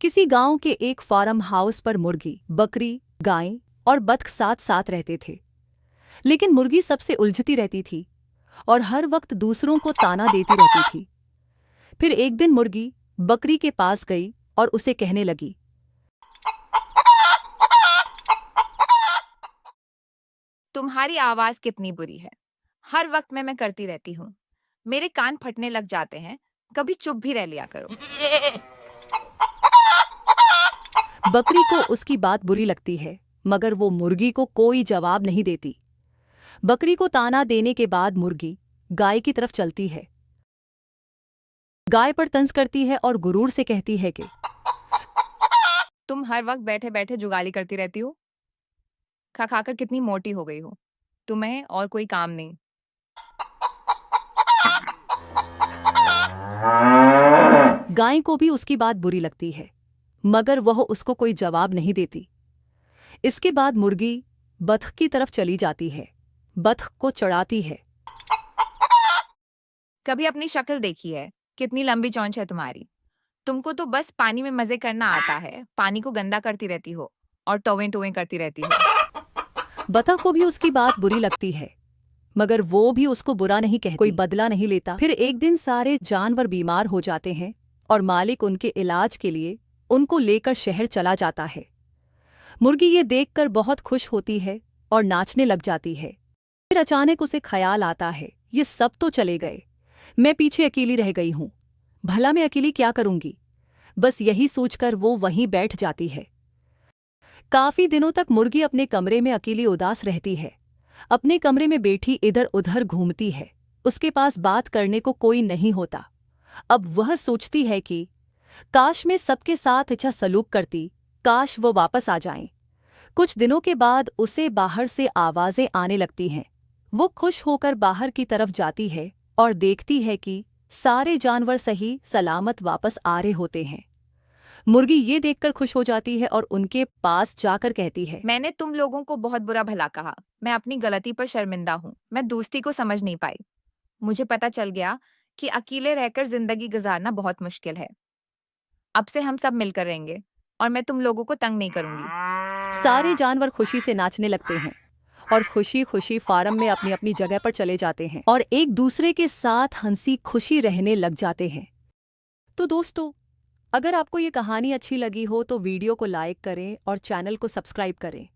किसी गांव के एक फार्म हाउस पर मुर्गी, बकरी, गाय और बतख साथ साथ रहते थे। लेकिन मुर्गी सबसे उलझती रहती थी और हर वक्त दूसरों को ताना देती रहती थी। फिर एक दिन मुर्गी बकरी के पास गई और उसे कहने लगी, तुम्हारी आवाज कितनी बुरी है। हर वक्त मैं करती रहती हूँ। मेरे कान फटने लग जाते हैं। कभी चुप भी रह लिया करो। बकरी को उसकी बात बुरी लगती है, मगर वो मुर्गी को कोई जवाब नहीं देती। बकरी को ताना देने के बाद मुर्गी गाय की तरफ चलती है। गाय पर तंज करती है और गुरूर से कहती है कि तुम हर वक्त बैठे बैठे जुगाली करती रहती हो। खा खाकर कितनी मोटी हो गई हो। तुम्हें और कोई काम नहीं। गाय को भी उसकी बात बुरी लगती है, मगर वह उसको कोई जवाब नहीं देती। इसके बाद मुर्गी बतख की तरफ चली जाती है, बतख को चढ़ाती है। कभी अपनी शक्ल देखी है? कितनी लंबी चोंच है तुम्हारी। तुमको तो बस पानी में मजे करना आता है। पानी को गंदा करती रहती हो और टोवें टोवें करती रहती हो। बतख को भी उसकी बात बुरी लगती है, मगर वो भी उसको बुरा नहीं कहती, कोई बदला नहीं लेता। फिर एक दिन सारे जानवर बीमार हो जाते हैं और मालिक उनके इलाज के लिए उनको लेकर शहर चला जाता है। मुर्गी ये देखकर बहुत खुश होती है और नाचने लग जाती है। फिर अचानक उसे ख्याल आता है, ये सब तो चले गए, मैं पीछे अकेली रह गई हूँ। भला मैं अकेली क्या करूंगी? बस यही सोचकर वो वहीं बैठ जाती है। काफी दिनों तक मुर्गी अपने कमरे में अकेली उदास रहती है। अपने कमरे में बैठी इधर उधर घूमती है। उसके पास बात करने को कोई नहीं होता। अब वह सोचती है कि काश मैं सबके साथ अच्छा सलूक करती, काश वो वापस आ जाएं। कुछ दिनों के बाद उसे बाहर से आवाजें आने लगती हैं। वो खुश होकर बाहर की तरफ जाती है और देखती है कि सारे जानवर सही सलामत वापस आ रहे होते हैं। मुर्गी ये देखकर खुश हो जाती है और उनके पास जाकर कहती है, मैंने तुम लोगों को बहुत बुरा भला कहा। मैं अपनी गलती पर शर्मिंदा हूँ। मैं दोस्ती को समझ नहीं पाई। मुझे पता चल गया कि अकेले रहकर जिंदगी गुजारना बहुत मुश्किल है। अब से हम सब मिलकर रहेंगे और मैं तुम लोगों को तंग नहीं करूंगी। सारे जानवर खुशी से नाचने लगते हैं और खुशी खुशी फार्म में अपनी अपनी जगह पर चले जाते हैं और एक दूसरे के साथ हंसी खुशी रहने लग जाते हैं। तो दोस्तों, अगर आपको ये कहानी अच्छी लगी हो तो वीडियो को लाइक करें और चैनल को सब्सक्राइब करें।